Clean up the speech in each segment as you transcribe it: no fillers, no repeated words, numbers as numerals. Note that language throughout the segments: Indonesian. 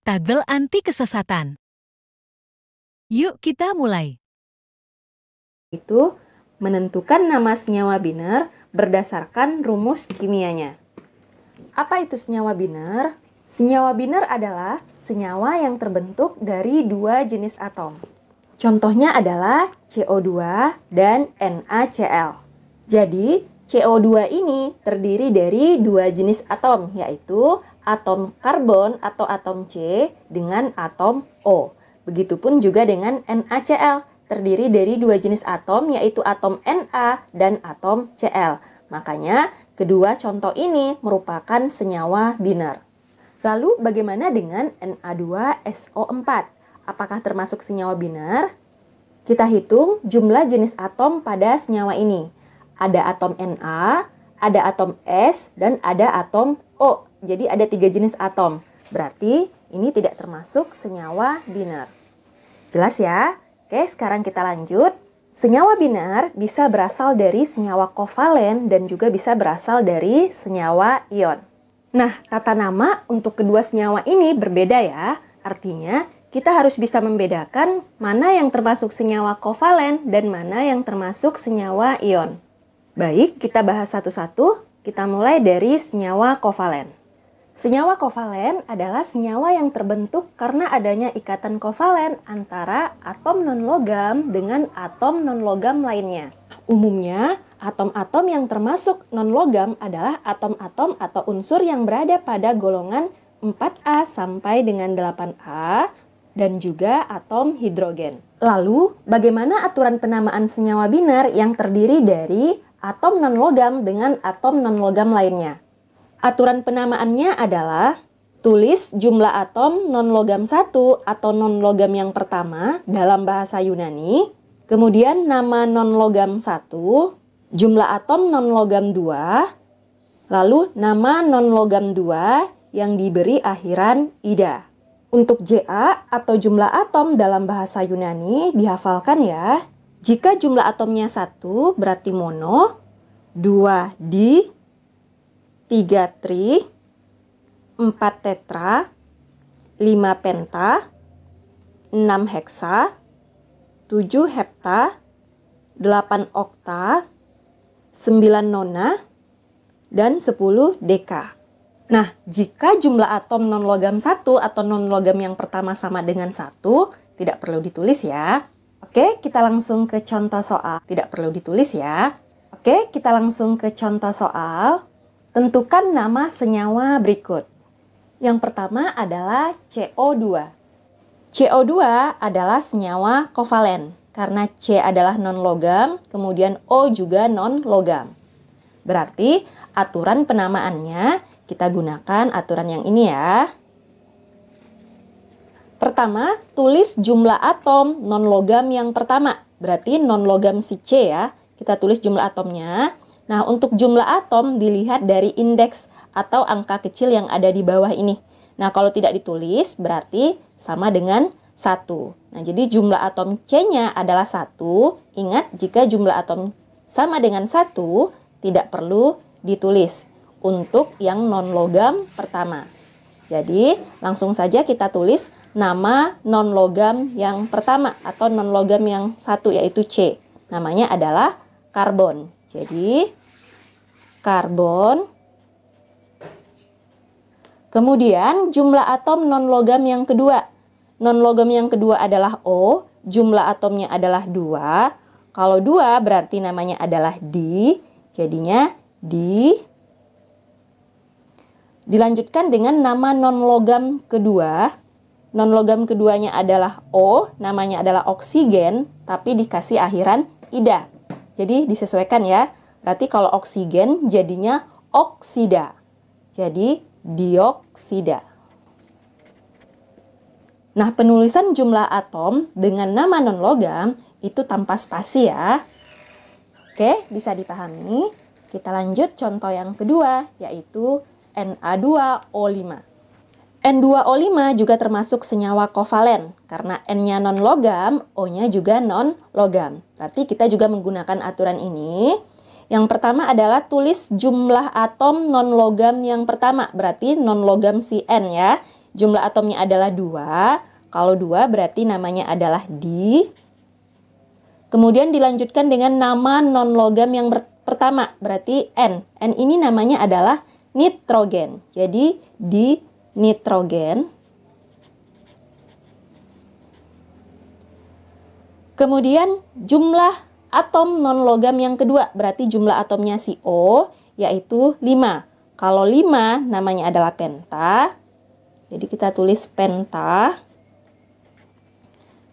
Tabel anti kesesatan. Yuk kita mulai. Itu menentukan nama senyawa biner berdasarkan rumus kimianya. Apa itu senyawa biner? Senyawa biner adalah senyawa yang terbentuk dari dua jenis atom. Contohnya adalah CO2 dan NaCl. Jadi, CO2 ini terdiri dari dua jenis atom, yaitu atom karbon atau atom C dengan atom O. Begitupun juga dengan NaCl, terdiri dari dua jenis atom, yaitu atom Na dan atom Cl. Makanya, kedua contoh ini merupakan senyawa biner. Lalu, bagaimana dengan Na2SO4? Apakah termasuk senyawa biner? Kita hitung jumlah jenis atom pada senyawa ini. Ada atom Na, ada atom S, dan ada atom O. Jadi ada 3 jenis atom. Berarti ini tidak termasuk senyawa biner. Jelas ya? Oke, sekarang kita lanjut. Senyawa biner bisa berasal dari senyawa kovalen dan juga bisa berasal dari senyawa ion. Nah, tata nama untuk kedua senyawa ini berbeda ya. Artinya, kita harus bisa membedakan mana yang termasuk senyawa kovalen dan mana yang termasuk senyawa ion. Baik, kita bahas satu-satu. Kita mulai dari senyawa kovalen. Senyawa kovalen adalah senyawa yang terbentuk karena adanya ikatan kovalen antara atom non-logam dengan atom non-logam lainnya. Umumnya, atom-atom yang termasuk non-logam adalah atom-atom atau unsur yang berada pada golongan 4A sampai dengan 8A dan juga atom hidrogen. Lalu, bagaimana aturan penamaan senyawa biner yang terdiri dari atom non-logam dengan atom non-logam lainnya? Aturan penamaannya adalah tulis jumlah atom non-logam 1 atau non-logam yang pertama dalam bahasa Yunani, kemudian nama non-logam 1, jumlah atom non-logam 2, lalu nama non-logam 2 yang diberi akhiran ida. Untuk Ja atau jumlah atom dalam bahasa Yunani dihafalkan ya. Jika jumlah atomnya 1 berarti mono, 2 di, 3 tri, 4 tetra, 5 penta, 6 heksa, 7 hepta, 8 okta, 9 nona, dan 10 deka. Nah, jika jumlah atom non-logam 1 atau non-logam yang pertama sama dengan 1, tidak perlu ditulis ya. Oke, kita langsung ke contoh soal. Tidak perlu ditulis ya. Oke, kita langsung ke contoh soal. Tentukan nama senyawa berikut. Yang pertama adalah CO2. CO2 adalah senyawa kovalen karena C adalah non-logam, kemudian O juga non-logam. Berarti aturan penamaannya kita gunakan aturan yang ini ya. Pertama, tulis jumlah atom non-logam yang pertama. Berarti non-logam si C ya. Kita tulis jumlah atomnya. Nah, untuk jumlah atom dilihat dari indeks atau angka kecil yang ada di bawah ini. Nah, kalau tidak ditulis berarti sama dengan 1. Nah, jadi jumlah atom C-nya adalah 1. Ingat, jika jumlah atom sama dengan 1, tidak perlu ditulis untuk yang non-logam pertama. Jadi, langsung saja kita tulis nama non-logam yang pertama atau non-logam yang 1 yaitu C. Namanya adalah karbon. Jadi, karbon. Kemudian, jumlah atom non-logam yang kedua. Non-logam yang kedua adalah O. Jumlah atomnya adalah 2. Kalau 2 berarti namanya adalah di. Jadinya di. Dilanjutkan dengan nama non-logam kedua. Non-logam keduanya adalah O. Namanya adalah oksigen. Tapi dikasih akhiran ida. Jadi disesuaikan ya. Berarti kalau oksigen jadinya oksida. Jadi dioksida. Nah, penulisan jumlah atom dengan nama non-logam itu tanpa spasi ya. Oke, bisa dipahami. Kita lanjut contoh yang kedua, yaitu Na2O5. N2O5 juga termasuk senyawa kovalen karena N-nya non-logam, O-nya juga non-logam. Berarti kita juga menggunakan aturan ini. Yang pertama adalah tulis jumlah atom non-logam yang pertama, berarti non-logam si N ya. jumlah atomnya adalah 2. Kalau 2 berarti namanya adalah di. Kemudian dilanjutkan dengan nama non-logam yang pertama, berarti N. N ini namanya adalah nitrogen. Jadi di nitrogen. Kemudian jumlah atom non-logam yang kedua, berarti jumlah atomnya si O, yaitu 5. Kalau 5 namanya adalah penta. Jadi kita tulis penta.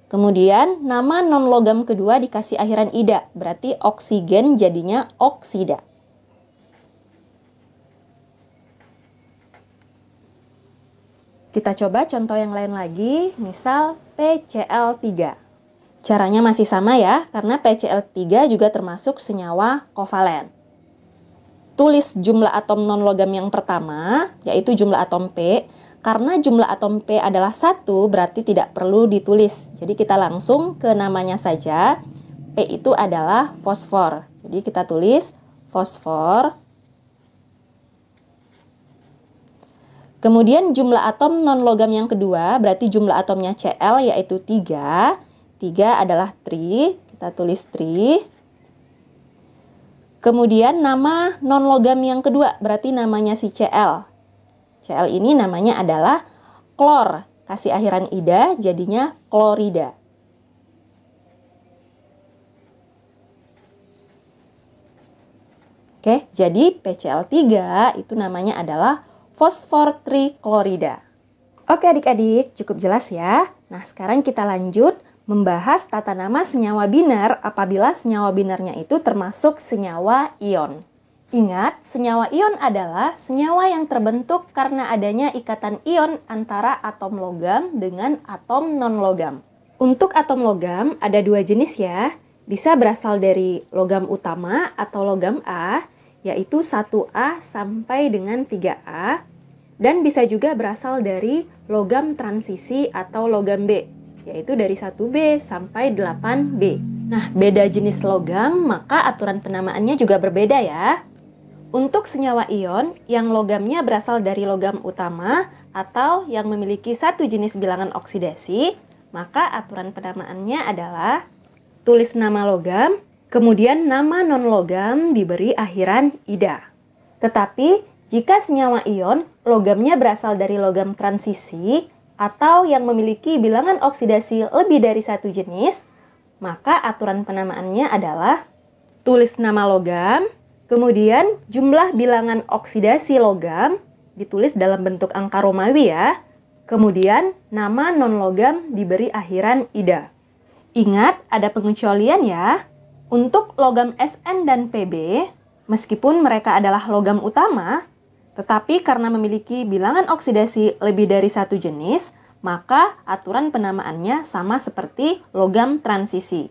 Kemudian nama non-logam kedua dikasih akhiran ida, berarti oksigen jadinya oksida. Kita coba contoh yang lain lagi, misal PCl3. Caranya masih sama ya, karena PCl3 juga termasuk senyawa kovalen. Tulis jumlah atom non-logam yang pertama, yaitu jumlah atom P. Karena jumlah atom P adalah 1, berarti tidak perlu ditulis. Jadi kita langsung ke namanya saja. P itu adalah fosfor. Jadi kita tulis fosfor. Kemudian jumlah atom non-logam yang kedua, berarti jumlah atomnya Cl yaitu 3. 3 adalah tri, kita tulis tri. Kemudian nama non-logam yang kedua, berarti namanya si Cl. Cl ini namanya adalah klor. Kasih akhiran ida, jadinya klorida. Oke, jadi PCl3 itu namanya adalah fosfor triklorida. Oke adik-adik, cukup jelas ya. Nah, sekarang kita lanjut membahas tata nama senyawa biner apabila senyawa binernya itu termasuk senyawa ion. Ingat, senyawa ion adalah senyawa yang terbentuk karena adanya ikatan ion antara atom logam dengan atom non-logam. Untuk atom logam ada 2 jenis ya, bisa berasal dari logam utama atau logam A, yaitu 1A sampai dengan 3A, dan bisa juga berasal dari logam transisi atau logam B, yaitu dari 1B sampai 8B. Nah, beda jenis logam, maka aturan penamaannya juga berbeda ya. Untuk senyawa ion yang logamnya berasal dari logam utama atau yang memiliki satu jenis bilangan oksidasi, maka aturan penamaannya adalah tulis nama logam, kemudian nama non-logam diberi akhiran ida. Tetapi jika senyawa ion logamnya berasal dari logam transisi atau yang memiliki bilangan oksidasi lebih dari satu jenis, maka aturan penamaannya adalah tulis nama logam, kemudian jumlah bilangan oksidasi logam ditulis dalam bentuk angka Romawi ya. Kemudian nama non-logam diberi akhiran ida. Ingat, ada pengecualian ya. Untuk logam Sn dan Pb, meskipun mereka adalah logam utama, tetapi karena memiliki bilangan oksidasi lebih dari satu jenis, maka aturan penamaannya sama seperti logam transisi.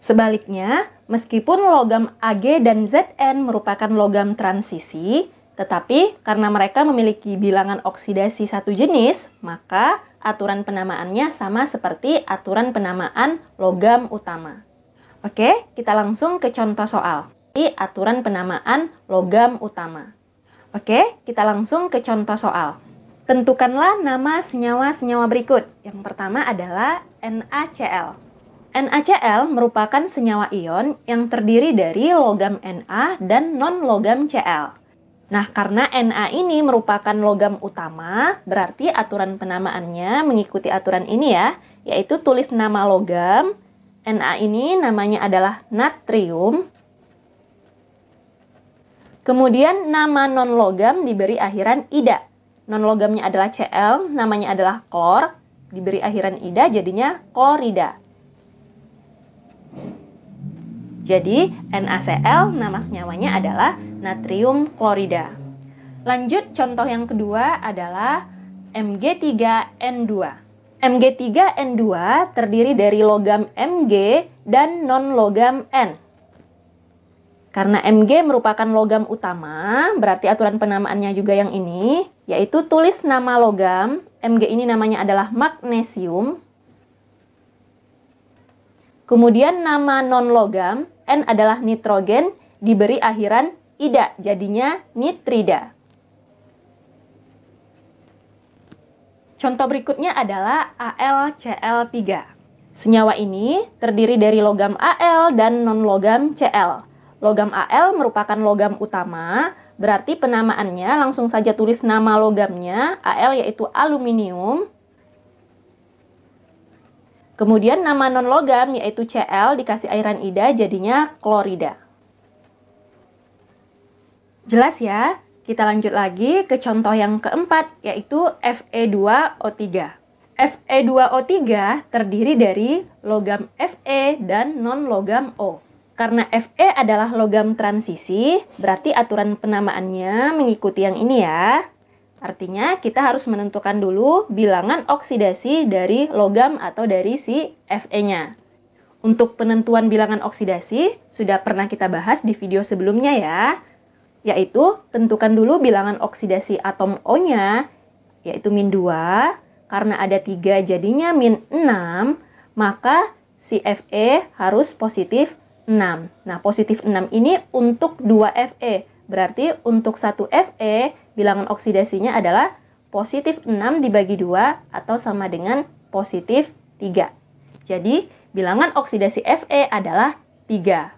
Sebaliknya, meskipun logam Ag dan Zn merupakan logam transisi, tetapi karena mereka memiliki bilangan oksidasi satu jenis, maka aturan penamaannya sama seperti aturan penamaan logam utama. Oke, kita langsung ke contoh soal. Ini aturan penamaan logam utama. Oke, kita langsung ke contoh soal. Tentukanlah nama senyawa-senyawa berikut. Yang pertama adalah NaCl. NaCl merupakan senyawa ion yang terdiri dari logam Na dan non-logam Cl. Nah, karena Na ini merupakan logam utama, berarti aturan penamaannya mengikuti aturan ini ya, yaitu tulis nama logam. Na ini namanya adalah natrium. Kemudian nama non-logam diberi akhiran ida. Non-logamnya adalah Cl, namanya adalah klor, diberi akhiran ida jadinya klorida. Jadi, NaCl nama senyawanya adalah natrium klorida. Lanjut, contoh yang kedua adalah Mg3N2. Mg3N2 terdiri dari logam Mg dan non-logam N. Karena Mg merupakan logam utama, berarti aturan penamaannya juga yang ini, yaitu tulis nama logam. Mg ini namanya adalah magnesium. Kemudian nama non-logam, N adalah nitrogen, diberi akhiran ida, jadinya nitrida. Contoh berikutnya adalah AlCl3. Senyawa ini terdiri dari logam Al dan non-logam Cl. Logam Al merupakan logam utama, berarti penamaannya langsung saja tulis nama logamnya, Al yaitu aluminium. Kemudian nama non-logam yaitu Cl dikasih airan ida jadinya klorida. Jelas ya? Kita lanjut lagi ke contoh yang keempat yaitu Fe2O3. Fe2O3 terdiri dari logam Fe dan non-logam O. Karena Fe adalah logam transisi, berarti aturan penamaannya mengikuti yang ini ya. Artinya kita harus menentukan dulu bilangan oksidasi dari logam atau dari si Fe-nya. Untuk penentuan bilangan oksidasi, sudah pernah kita bahas di video sebelumnya ya. Yaitu, tentukan dulu bilangan oksidasi atom O-nya, yaitu -2. Karena ada 3 jadinya -6, maka si Fe harus positif 6. Nah, positif 6 ini untuk 2 Fe. Berarti untuk 1 Fe, bilangan oksidasinya adalah positif 6 dibagi 2 atau sama dengan positif 3. Jadi, bilangan oksidasi Fe adalah 3.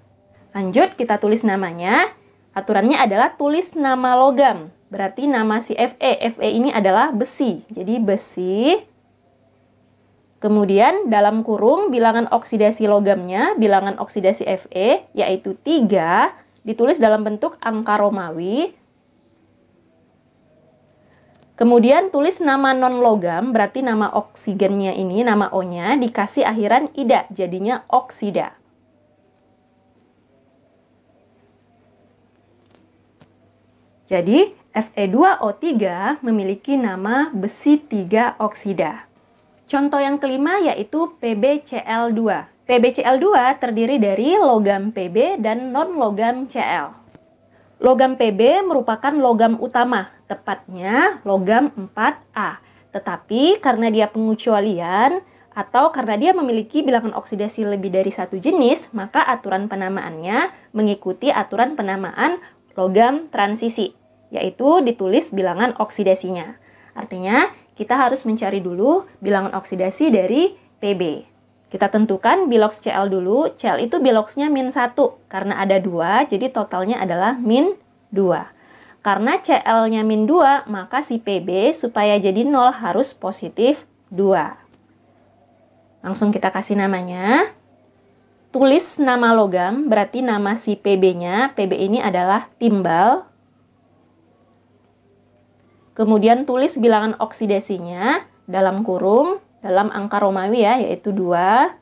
Lanjut, kita tulis namanya. Aturannya adalah tulis nama logam. Berarti nama si Fe. Fe ini adalah besi. Jadi, besi. Kemudian, dalam kurung bilangan oksidasi logamnya, bilangan oksidasi Fe, yaitu 3, ditulis dalam bentuk angka Romawi. Kemudian tulis nama non-logam, berarti nama oksigennya ini, nama O-nya, dikasih akhiran ida, jadinya oksida. Jadi, Fe2O3 memiliki nama besi 3 oksida. Contoh yang kelima yaitu PbCl2. PbCl2 terdiri dari logam Pb dan non-logam Cl. Logam Pb merupakan logam utama, tepatnya logam 4A. Tetapi karena dia pengecualian atau karena dia memiliki bilangan oksidasi lebih dari satu jenis, maka aturan penamaannya mengikuti aturan penamaan logam transisi, yaitu ditulis bilangan oksidasinya. Artinya, kita harus mencari dulu bilangan oksidasi dari Pb. Kita tentukan biloks Cl dulu. Cl itu biloksnya -1. Karena ada 2, jadi totalnya adalah -2. Karena Cl-nya -2, maka si Pb supaya jadi 0 harus positif 2. Langsung kita kasih namanya. Tulis nama logam, berarti nama si Pb-nya. Pb ini adalah timbal. Kemudian tulis bilangan oksidasinya dalam kurung. Dalam angka Romawi ya, yaitu 2.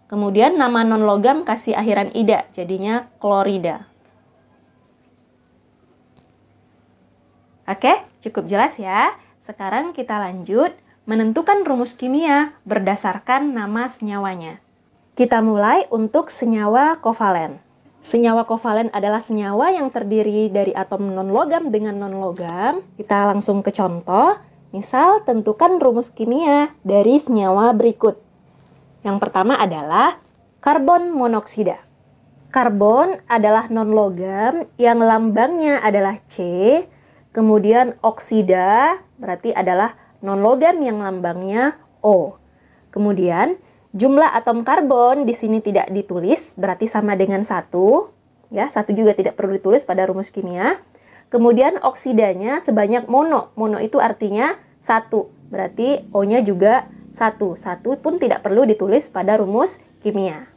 Kemudian nama non-logam kasih akhiran ida, jadinya klorida. Oke, cukup jelas ya. Sekarang kita lanjut menentukan rumus kimia berdasarkan nama senyawanya. Kita mulai untuk senyawa kovalen. Senyawa kovalen adalah senyawa yang terdiri dari atom non-logam dengan non-logam. Kita langsung ke contoh. Misal, tentukan rumus kimia dari senyawa berikut. Yang pertama adalah karbon monoksida. Karbon adalah non-logam yang lambangnya adalah C. Kemudian oksida berarti adalah non-logam yang lambangnya O. Kemudian jumlah atom karbon di sini tidak ditulis, berarti sama dengan 1. Ya, 1 juga tidak perlu ditulis pada rumus kimia. Kemudian oksidanya sebanyak mono. Mono itu artinya 1. Berarti O-nya juga 1. 1 pun tidak perlu ditulis pada rumus kimia.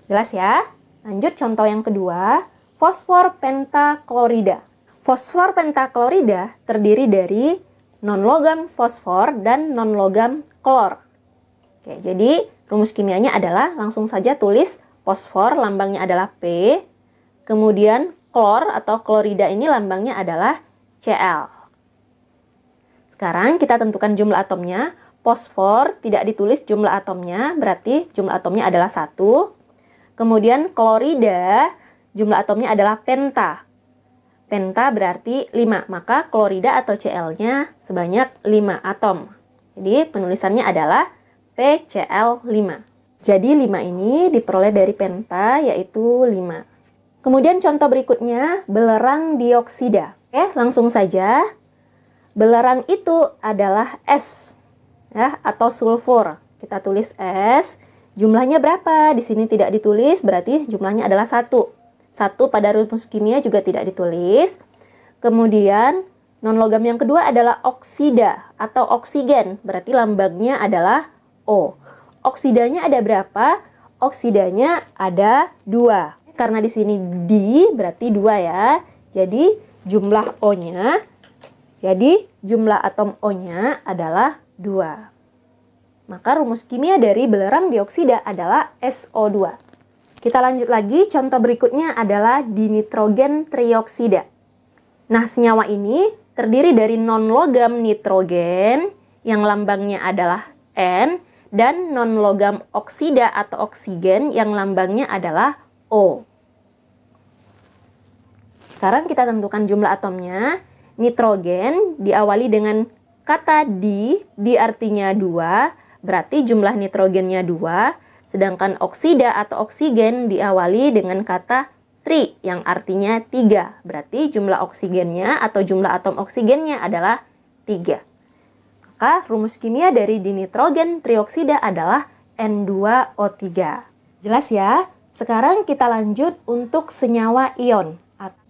Jelas ya? Lanjut contoh yang kedua, fosfor pentaklorida. Fosfor pentaklorida terdiri dari non-logam fosfor dan non-logam klor. Oke, jadi rumus kimianya adalah langsung saja tulis fosfor lambangnya adalah P. Kemudian klor atau klorida ini lambangnya adalah Cl. Sekarang kita tentukan jumlah atomnya. Fosfor tidak ditulis jumlah atomnya, berarti jumlah atomnya adalah 1. Kemudian klorida, jumlah atomnya adalah penta. Penta berarti 5, maka klorida atau Cl-nya sebanyak 5 atom. Jadi penulisannya adalah PCl5. Jadi 5 ini diperoleh dari penta yaitu 5. Kemudian contoh berikutnya, belerang dioksida. Oke, langsung saja. Belerang itu adalah S, ya, atau sulfur. Kita tulis S. Jumlahnya berapa? Di sini tidak ditulis, berarti jumlahnya adalah 1. 1 pada rumus kimia juga tidak ditulis. Kemudian non-logam yang kedua adalah oksida atau oksigen, berarti lambangnya adalah O. Oksidanya ada berapa? Oksidanya ada 2. Karena di sini di berarti 2 ya. Jadi jumlah O-nya, jadi jumlah atom O-nya adalah 2. Maka rumus kimia dari belerang dioksida adalah SO2. Kita lanjut lagi, contoh berikutnya adalah dinitrogen trioksida. Nah, senyawa ini terdiri dari non-logam nitrogen yang lambangnya adalah N dan non-logam oksida atau oksigen yang lambangnya adalah O. Sekarang kita tentukan jumlah atomnya. Nitrogen diawali dengan kata di artinya 2, berarti jumlah nitrogennya 2. Sedangkan oksida atau oksigen diawali dengan kata tri yang artinya 3, berarti jumlah oksigennya atau jumlah atom oksigennya adalah 3. Maka rumus kimia dari dinitrogen trioksida adalah N2O3. Jelas ya? Sekarang kita lanjut untuk senyawa ion.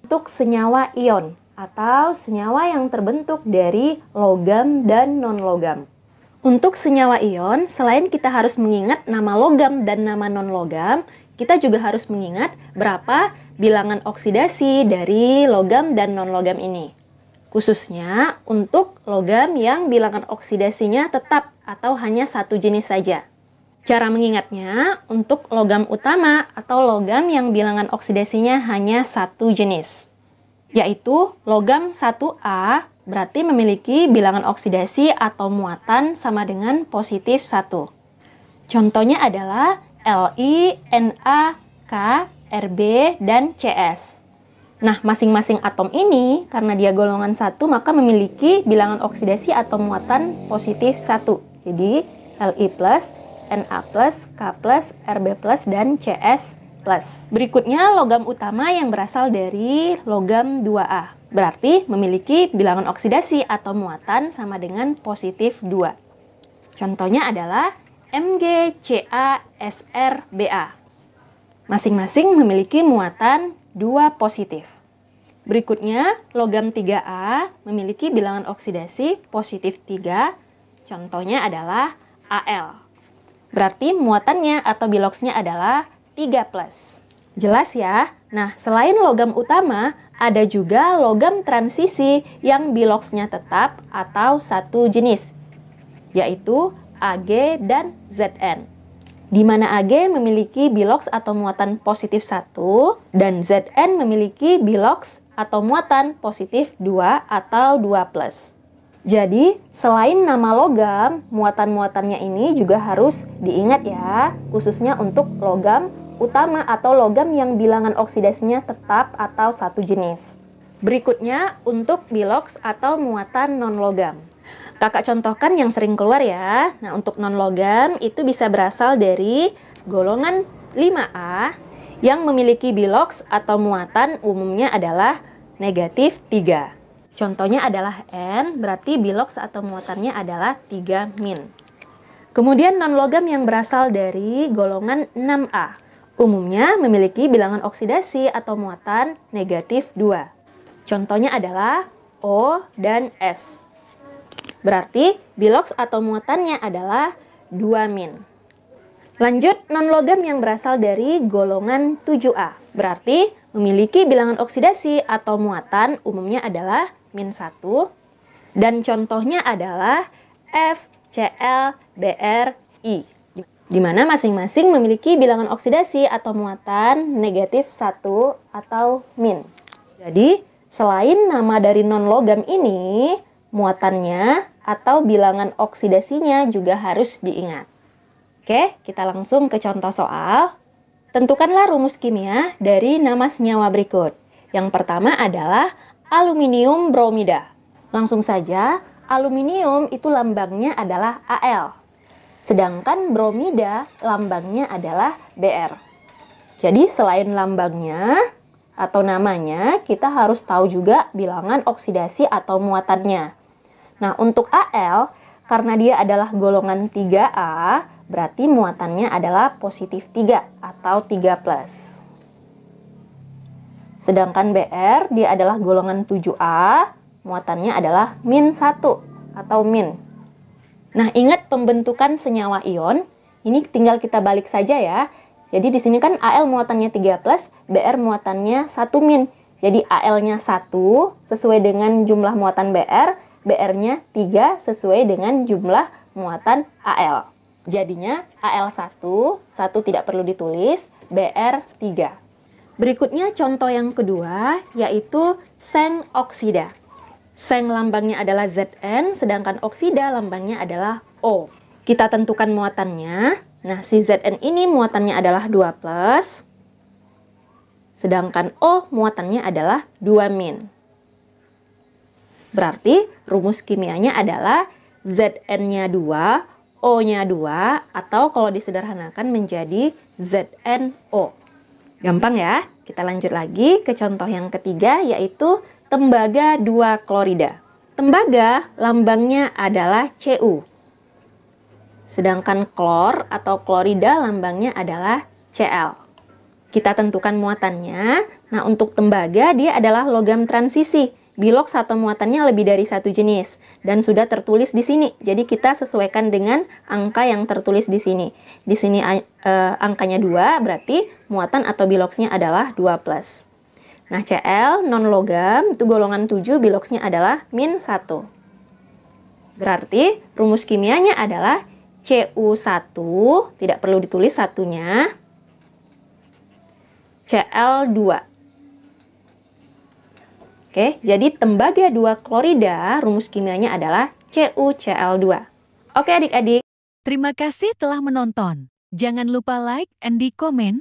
Untuk senyawa ion atau senyawa yang terbentuk dari logam dan non-logam. Untuk senyawa ion, selain kita harus mengingat nama logam dan nama non-logam, kita juga harus mengingat berapa bilangan oksidasi dari logam dan non-logam ini. Khususnya untuk logam yang bilangan oksidasinya tetap atau hanya satu jenis saja. Cara mengingatnya, untuk logam utama atau logam yang bilangan oksidasinya hanya satu jenis, yaitu logam 1A berarti memiliki bilangan oksidasi atau muatan sama dengan positif 1. Contohnya adalah Li, Na, K, Rb, dan Cs. Nah, masing-masing atom ini karena dia golongan 1 maka memiliki bilangan oksidasi atau muatan positif 1. Jadi Li+, Na+, K+, Rb+, dan Cs+. Berikutnya logam utama yang berasal dari logam 2A. Berarti memiliki bilangan oksidasi atau muatan sama dengan positif 2. Contohnya adalah Mg, Ca, Sr, Ba. Masing-masing memiliki muatan 2 positif. Berikutnya logam 3A memiliki bilangan oksidasi positif 3. Contohnya adalah Al. Berarti muatannya atau biloksnya adalah 3+. Jelas ya? Nah, selain logam utama, ada juga logam transisi yang biloksnya tetap atau satu jenis, yaitu Ag dan Zn. Di mana Ag memiliki biloks atau muatan positif 1 dan Zn memiliki biloks atau muatan positif 2 atau 2+. Jadi, selain nama logam, muatan-muatannya ini juga harus diingat ya, khususnya untuk logam utama atau logam yang bilangan oksidasinya tetap atau satu jenis. Berikutnya untuk biloks atau muatan non-logam. Kakak contohkan yang sering keluar ya. Nah, untuk non-logam itu bisa berasal dari golongan 5A yang memiliki biloks atau muatan umumnya adalah negatif 3. Contohnya adalah N, berarti biloks atau muatannya adalah 3-. Kemudian non-logam yang berasal dari golongan 6A. Umumnya memiliki bilangan oksidasi atau muatan negatif 2. Contohnya adalah O dan S. Berarti biloks atau muatannya adalah 2-. Lanjut, non-logam yang berasal dari golongan 7A. Berarti memiliki bilangan oksidasi atau muatan umumnya adalah -1. Dan contohnya adalah F, Cl, Br, I. Di mana masing-masing memiliki bilangan oksidasi atau muatan negatif 1 atau -. Jadi, selain nama dari non-logam ini, muatannya atau bilangan oksidasinya juga harus diingat. Oke, kita langsung ke contoh soal. Tentukanlah rumus kimia dari nama senyawa berikut. Yang pertama adalah aluminium bromida. Langsung saja, aluminium itu lambangnya adalah Al. Sedangkan bromida lambangnya adalah Br. Jadi selain lambangnya atau namanya, kita harus tahu juga bilangan oksidasi atau muatannya. Nah, untuk Al, karena dia adalah golongan 3A, berarti muatannya adalah positif 3 atau 3+. Sedangkan Br, dia adalah golongan 7A, muatannya adalah -1 atau min. Nah, ingat pembentukan senyawa ion, ini tinggal kita balik saja ya. Jadi di sini kan Al muatannya 3+, Br muatannya 1-. Jadi Al-nya 1 sesuai dengan jumlah muatan Br, Br-nya 3 sesuai dengan jumlah muatan Al. Jadinya Al1, 1 tidak perlu ditulis, Br 3. Berikutnya contoh yang kedua, yaitu seng oksida. Seng lambangnya adalah Zn, sedangkan oksida lambangnya adalah O. Kita tentukan muatannya. Nah, si Zn ini muatannya adalah 2+, sedangkan O muatannya adalah 2-. Berarti rumus kimianya adalah Zn-nya 2, O-nya 2, atau kalau disederhanakan menjadi ZnO. Gampang ya? Kita lanjut lagi ke contoh yang ketiga, yaitu tembaga 2 klorida. Tembaga lambangnya adalah Cu. Sedangkan klor atau klorida lambangnya adalah Cl. Kita tentukan muatannya. Nah, untuk tembaga dia adalah logam transisi. Biloks atau muatannya lebih dari satu jenis dan sudah tertulis di sini. Jadi kita sesuaikan dengan angka yang tertulis di sini. Di sini angkanya 2, berarti muatan atau biloksnya adalah 2+. Nah, Cl non logam itu golongan 7, biloksnya adalah -1. Berarti rumus kimianya adalah Cu1, tidak perlu ditulis satunya, Cl2. Oke, jadi tembaga 2 klorida rumus kimianya adalah CuCl2. Oke adik-adik. Terima kasih telah menonton. Jangan lupa like and di komen